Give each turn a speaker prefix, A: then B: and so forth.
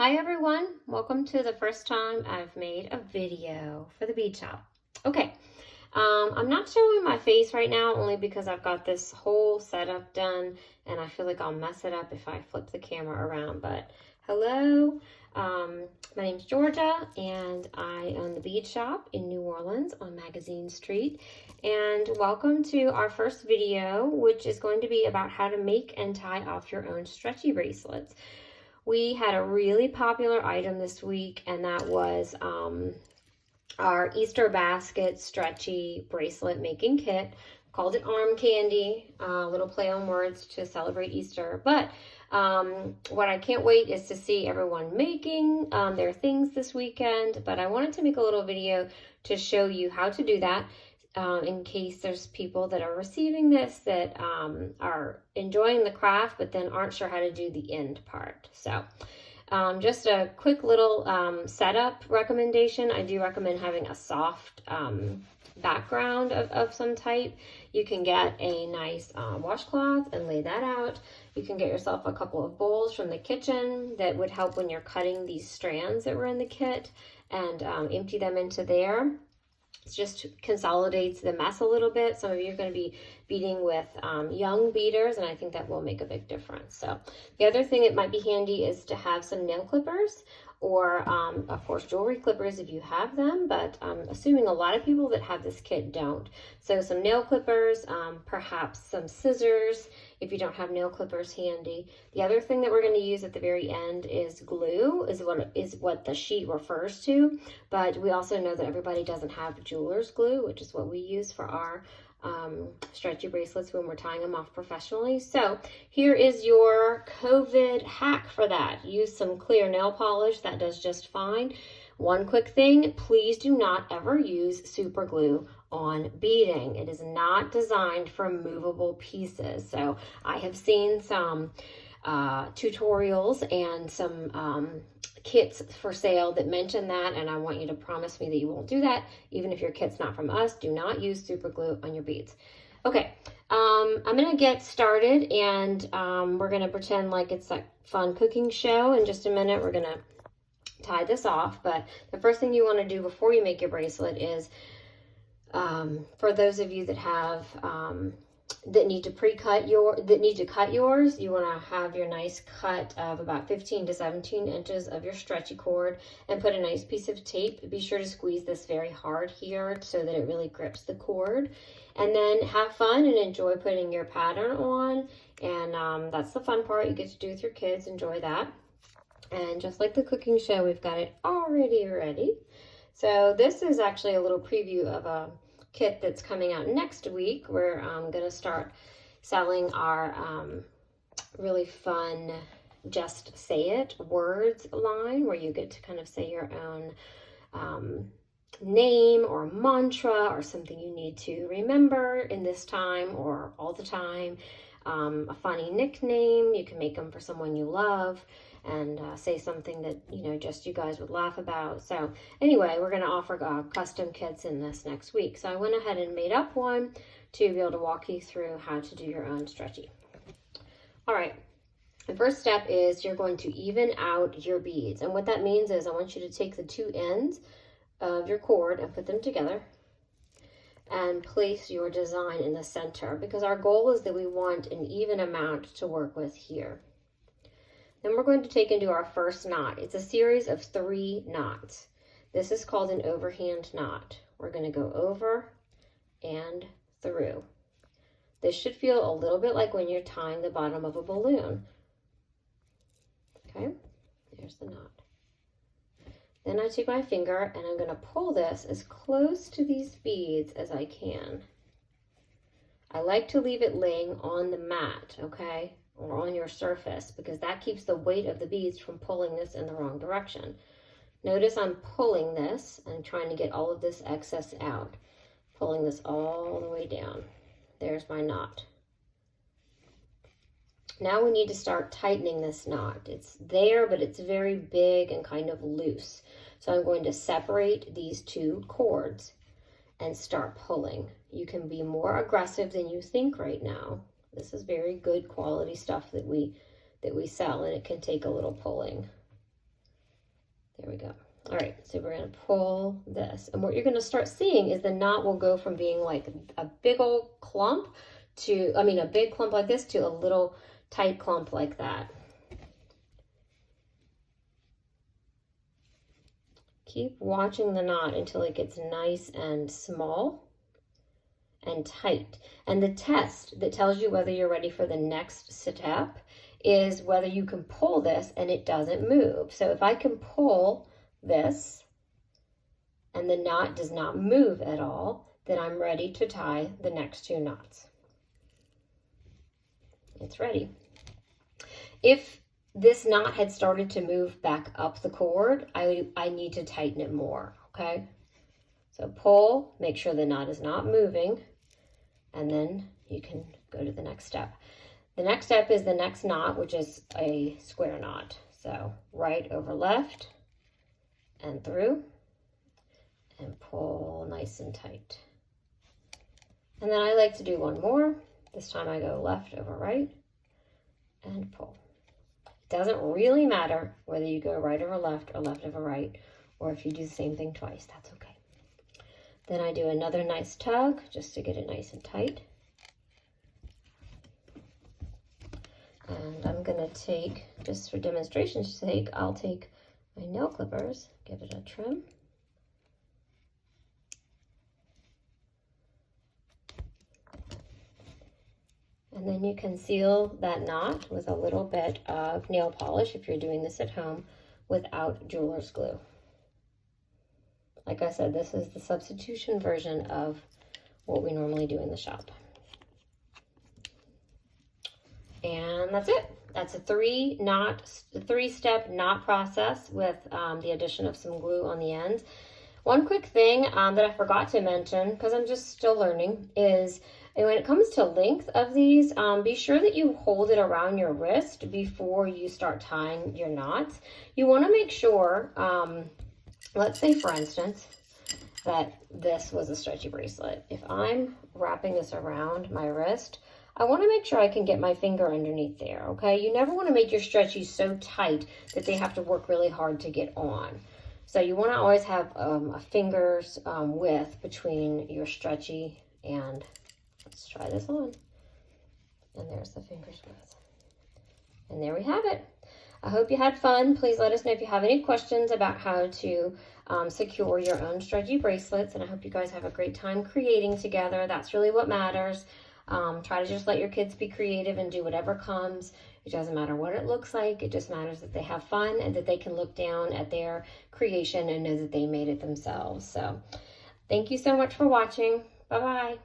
A: Hi everyone, welcome to the first time I've made a video for the bead shop. Okay, I'm not showing my face right now only because I've got this whole setup done and I feel like I'll mess it up if I flip the camera around. But hello, my name's Georgia and I own the bead shop in New Orleans on Magazine Street. And welcome to our first video, which is going to be about how to make and tie off your own stretchy bracelets. We had a really popular item this week, and that was our Easter basket stretchy bracelet making kit. Called it arm candy, a little play on words to celebrate Easter. But what I can't wait is to see everyone making their things this weekend. But I wanted to make a little video to show you how to do that. In case there's people that are receiving this that are enjoying the craft but then aren't sure how to do the end part. So just a quick little setup recommendation. I do recommend having a soft background of some type. You can get a nice washcloth and lay that out. You can get yourself a couple of bowls from the kitchen that would help when you're cutting these strands that were in the kit, and empty them into there. It just consolidates the mess a little bit. Some of you are going to be beading with young beaders, and I think that will make a big difference. So the other thing that might be handy is to have some nail clippers, or of course jewelry clippers if you have them, but I'm assuming a lot of people that have this kit don't. So some nail clippers, perhaps some scissors if you don't have nail clippers handy. The other thing that we're going to use at the very end is glue, is what the sheet refers to, but we also know that everybody doesn't have jeweler's glue, which is what we use for our stretchy bracelets when we're tying them off professionally. So here is your COVID hack for that. Use some clear nail polish. That does just fine. One quick thing, please do not ever use super glue on beading. It is not designed for movable pieces. So I have seen some tutorials and some kits for sale that mention that, and I want you to promise me that you won't do that. Even if your kit's not from us, do not use super glue on your beads. Okay, I'm gonna get started, and we're gonna pretend like it's that fun cooking show. In just a minute, we're gonna tie this off, but the first thing you want to do before you make your bracelet is, for those of you that have that need to cut yours, you want to have your nice cut of about 15 to 17 inches of your stretchy cord and put a nice piece of tape. Be sure to squeeze this very hard here so that it really grips the cord, and then have fun and enjoy putting your pattern on. And that's the fun part you get to do with your kids. Enjoy that. And just like the cooking show, we've got it already ready. So this is actually a little preview of a kit that's coming out next week. We're going to start selling our really fun Just Say It words line, where you get to kind of say your own name or mantra or something you need to remember in this time or all the time. A funny nickname. You can make them for someone you love, and say something that, you know, just you guys would laugh about. So anyway, we're going to offer custom kits in this next week. So I went ahead and made up one to be able to walk you through how to do your own stretchy. All right. The first step is you're going to even out your beads. And what that means is I want you to take the two ends of your cord and put them together and place your design in the center, because our goal is that we want an even amount to work with here. Then we're going to take and do our first knot. It's a series of 3 knots. This is called an overhand knot. We're going to go over and through. This should feel a little bit like when you're tying the bottom of a balloon. Okay, there's the knot. Then I take my finger and I'm going to pull this as close to these beads as I can. I like to leave it laying on the mat, okay, or on your surface, because that keeps the weight of the beads from pulling this in the wrong direction. Notice I'm pulling this and trying to get all of this excess out, pulling this all the way down. There's my knot. Now we need to start tightening this knot. It's there, but it's very big and kind of loose. So I'm going to separate these 2 cords and start pulling. You can be more aggressive than you think right now. This is very good quality stuff that we sell, and it can take a little pulling. There we go. All right, so we're going to pull this. And what you're going to start seeing is the knot will go from being like a big old clump to, a big clump like this to a little tight clump like that. Keep watching the knot until it gets nice and small and tight. And the test that tells you whether you're ready for the next step is whether you can pull this and it doesn't move. So if I can pull this and the knot does not move at all, then I'm ready to tie the next two knots. It's ready. If this knot had started to move back up the cord, I need to tighten it more, okay? So pull, make sure the knot is not moving, and then you can go to the next step. The next step is the next knot, which is a square knot. So right over left and through, and pull nice and tight. And then I like to do one more. This time I go left over right and pull. It doesn't really matter whether you go right over left or left over right, or if you do the same thing twice, that's okay. Then I do another nice tug just to get it nice and tight. And I'm gonna take, just for demonstration's sake, I'll take my nail clippers, give it a trim. And then you can seal that knot with a little bit of nail polish if you're doing this at home without jeweler's glue. Like I said, this is the substitution version of what we normally do in the shop. And that's it. That's a three-step knot process with the addition of some glue on the ends. One quick thing that I forgot to mention, because I'm just still learning, is when it comes to length of these, be sure that you hold it around your wrist before you start tying your knots. You want to make sure, let's say for instance, that this was a stretchy bracelet. If I'm wrapping this around my wrist, I want to make sure I can get my finger underneath there, okay? You never want to make your stretchies so tight that they have to work really hard to get on. So you want to always have a finger's width between your stretchy and, let's try this on. And there's the finger's width. And there we have it. I hope you had fun. Please let us know if you have any questions about how to secure your own stretchy bracelets. And I hope you guys have a great time creating together. That's really what matters. Try to just let your kids be creative and do whatever comes. It doesn't matter what it looks like. It just matters that they have fun and that they can look down at their creation and know that they made it themselves. So thank you so much for watching. Bye-bye.